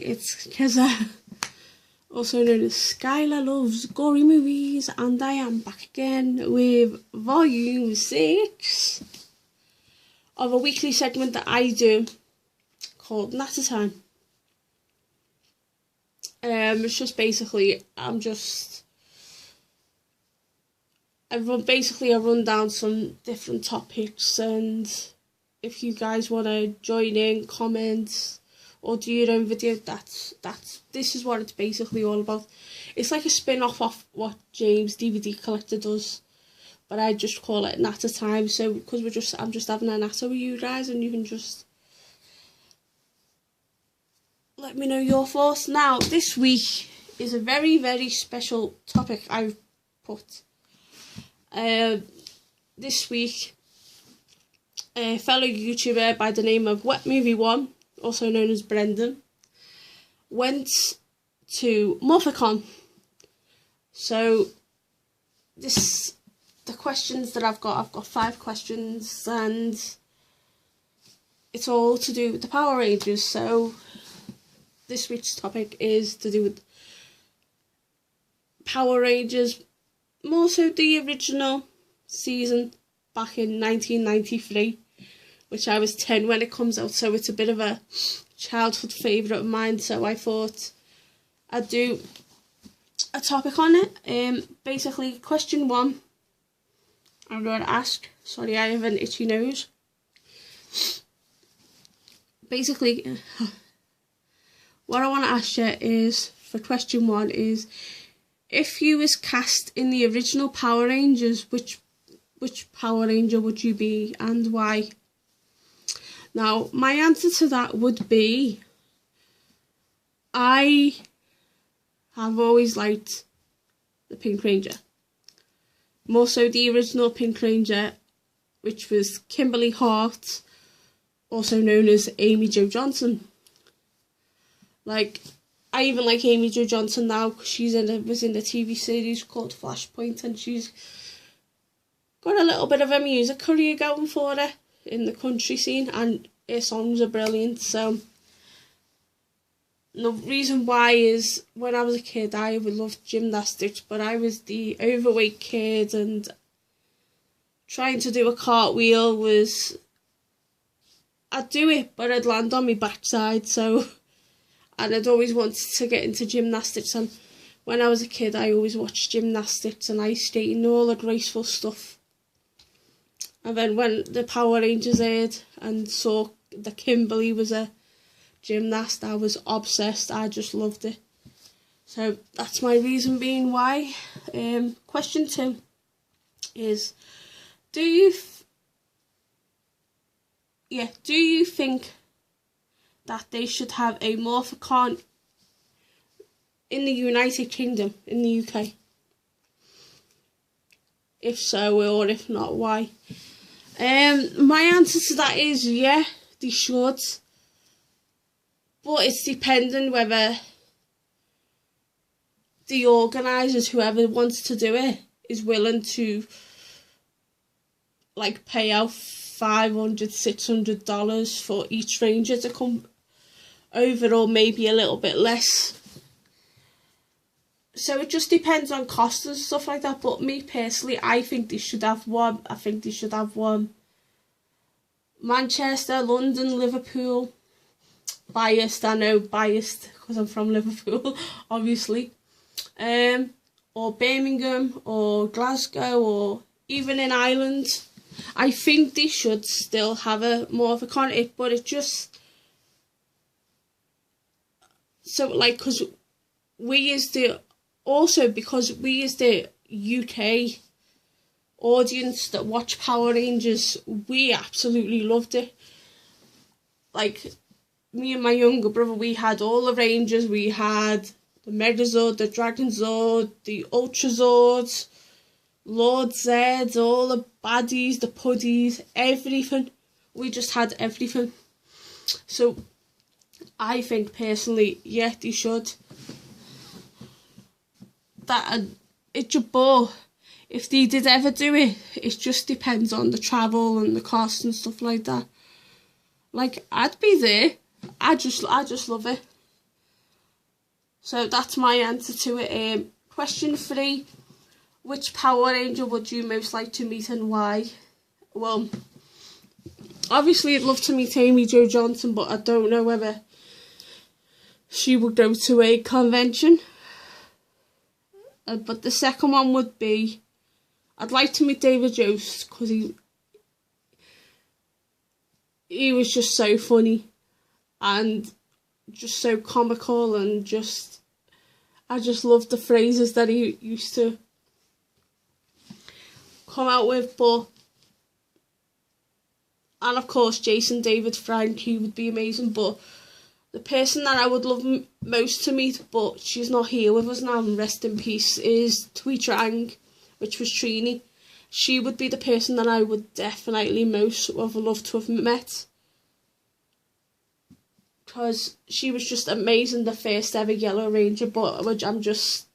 it's Keza, also known as Skylar Loves Gory Movies, and I am back again with volume 6 of a weekly segment that I do called Natter Time. It's just basically, I run down some different topics, and if you guys want to join in, comment, or do your own video, this is what it's basically all about. It's like a spin-off of what James DVD Collector does, but I just call it Natter Time. So because I'm just having a natter with you guys, and you can just let me know your thoughts. Now, this week is a very, very special topic I've put. This week, a fellow YouTuber by the name of Wet Movie One, also known as Brendan, went to Morphicon. So the questions that I've got 5 questions, and it's all to do with the Power Rangers. So this week's topic is to do with Power Rangers, more so the original season back in 1993, which I was 10 when it comes out, so it's a bit of a childhood favourite of mine, so I thought I'd do a topic on it. Basically, question 1, I'm going to ask, sorry, I have an itchy nose. Basically, what I want to ask you is, for question 1, is if you was cast in the original Power Rangers, which Power Ranger would you be and why? Now, my answer to that would be, I have always liked the Pink Ranger. More so the original Pink Ranger, which was Kimberly Hart, also known as Amy Jo Johnson. Like, I even like Amy Jo Johnson now, because was in the TV series called Flashpoint, and she's got a little bit of a music career going for her in the country scene, and her songs are brilliant. So the reason why is, when I was a kid, I loved gymnastics, but I was the overweight kid, and trying to do a cartwheel was, I'd do it, but I'd land on my backside. So, and I'd always wanted to get into gymnastics, and when I was a kid, I always watched gymnastics and ice skating and all the graceful stuff. And then when the Power Rangers aired and saw that Kimberly was a gymnast, I was obsessed. I just loved it. So that's my reason being why. Question 2 is, do you think that they should have a Morphicon in the United Kingdom, in the UK? If so, or if not, why? My answer to that is, yeah, they should. But it's depending whether the organisers, whoever wants to do it, is willing to, like, pay out $500, $600 for each ranger to come over, or maybe a little bit less. So it just depends on cost and stuff like that. But me personally, I think they should have one. I think they should have one Manchester, London, Liverpool. Biased, I know, biased, because I'm from Liverpool, obviously. Or Birmingham, or Glasgow, or even in Ireland. I think they should still have a Morphicon, but it just, so, like, because we as the UK audience that watch Power Rangers, we absolutely loved it. Like, me and my younger brother, we had all the Rangers. We had the Megazord, the Dragonzord, the Ultrazords, Lord Zeds, all the baddies, the puddies, everything. We just had everything. So I think personally, yeah, they should. It's a bore. If they did ever do it, it just depends on the travel and the cost and stuff like that. Like, I'd be there. I just love it. So that's my answer to it. Question 3. Which Power Ranger would you most like to meet and why? Well, obviously I'd love to meet Amy Jo Johnson, but I don't know whether she would go to a convention. But the second one would be, I'd like to meet David Yost, because he was just so funny and just so comical, and I just loved the phrases that he used to come out with. And of course Jason David Frank, he would be amazing. But the person that I would love most to meet, but she's not here with us now, rest in peace, is Tui Trang, which was Trini. She would be the person that I would definitely most have loved to have met, because she was just amazing, the first ever Yellow Ranger. But I'm just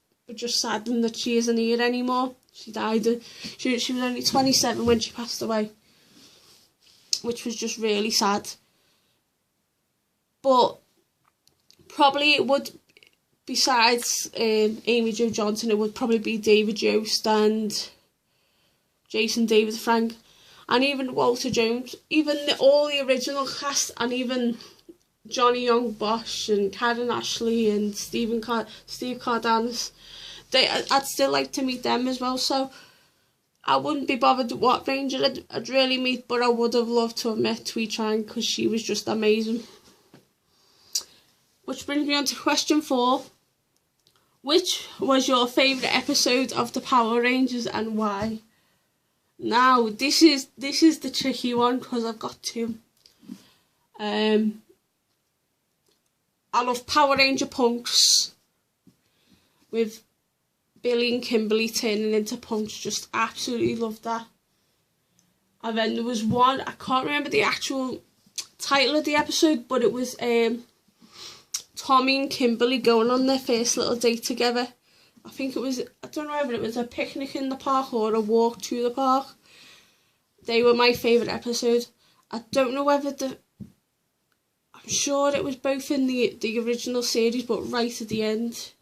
saddened that she isn't here anymore. She died. She was only 27 when she passed away, which was just really sad. But probably it would, besides Amy Jo Johnson, it would probably be David Yost and Jason David Frank, and even Walter Jones, even all the original cast, and even Johnny Young Bosch and Karen Ashley and Steve Cardenas. I'd still like to meet them as well. So I wouldn't be bothered what Ranger I'd really meet, but I would have loved to have met Tui Trang, because she was just amazing. Which brings me on to question 4. Which was your favourite episode of the Power Rangers and why? Now, this is the tricky one, because I've got 2. I love Power Ranger Punks, with Billy and Kimberly turning into punks. Just absolutely loved that. And then there was one, I can't remember the actual title of the episode, but it was Tommy and Kimberly going on their first little date together. I think it was, I don't know whether it was a picnic in the park or a walk to the park. They were my favourite episode. I don't know whether I'm sure it was both in the original series, but right at the end.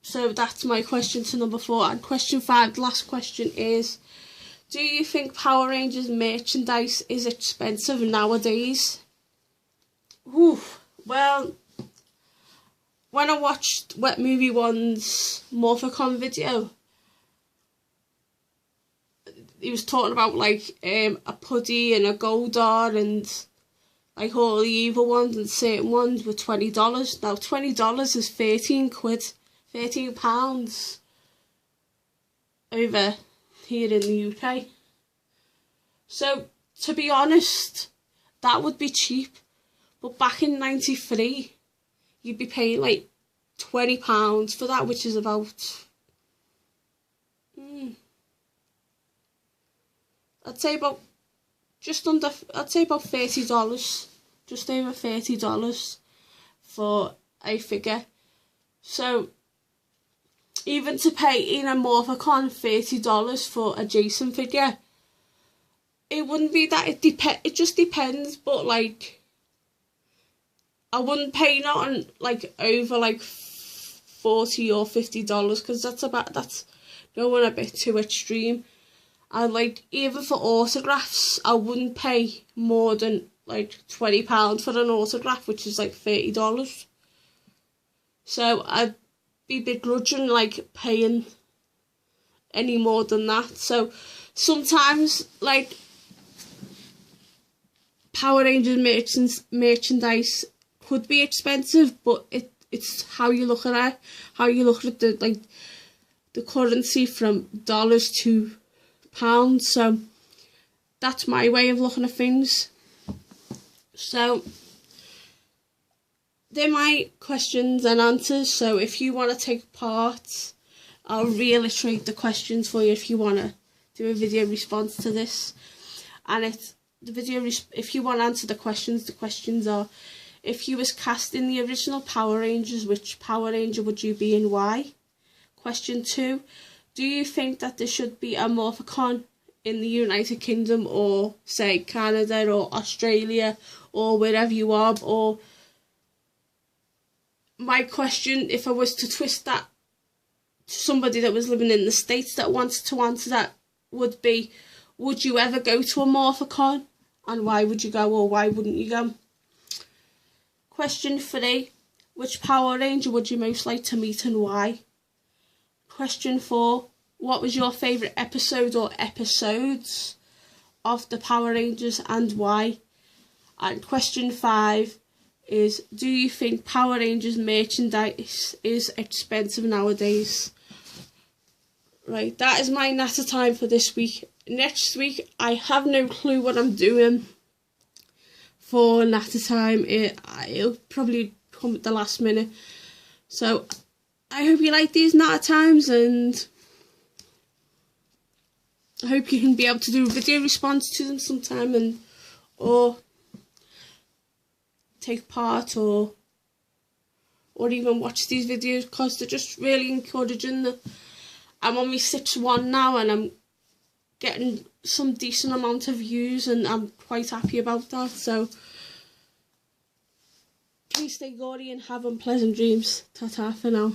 So that's my question to number 4. And question 5, the last question is, do you think Power Rangers merchandise is expensive nowadays? Ooh, well, when I watched Wet Movie 1's Morphicon video, he was talking about like a Puddy and a Goldar and like all the evil ones, and certain ones were $20. Now $20 is 13 quid, £13 over here in the UK. So to be honest, that would be cheap. But back in '93, you'd be paying like £20 for that, which is about I'd say about $30, just over $30 for a figure. So even to pay in a Morphicon $30 for a Jason figure, it wouldn't be that. It just depends. But like, I wouldn't pay nothing like over like $40 or $50, because that's going a bit too extreme. And like, even for autographs, I wouldn't pay more than like £20 for an autograph, which is like $30. So I'd be begrudging like paying any more than that. So sometimes like Power Rangers merchandise could be expensive, but it's how you look at it, how you look at the currency from dollars to pounds. So that's my way of looking at things. So they're my questions and answers. So if you want to take part, I'll reiterate the questions for you if you want to do a video response to this. And if you want to answer the questions are, if you was cast in the original Power Rangers, which Power Ranger would you be and why? Question 2, do you think that there should be a Morphicon in the United Kingdom, or say Canada or Australia or wherever you are, or my question, if I was to twist that to somebody that was living in the States that wanted to answer that, would be, would you ever go to a Morphicon? And why would you go, or why wouldn't you go? Question 3. Which Power Ranger would you most like to meet and why? Question 4. What was your favourite episode or episodes of the Power Rangers and why? And question 5 is, do you think Power Rangers merchandise is expensive nowadays? Right, that is my Natter time for this week. Next week, I have no clue what I'm doing for Natter time. It'll probably come at the last minute. So, I hope you like these Natter times, and I hope you can be able to do a video response to them sometime, and or take part, or even watch these videos, because they're just really encouraging. I'm on my 6th one now, and I'm getting some decent amount of views, and I'm quite happy about that. So please stay gaudy and have unpleasant dreams. Ta-ta for now.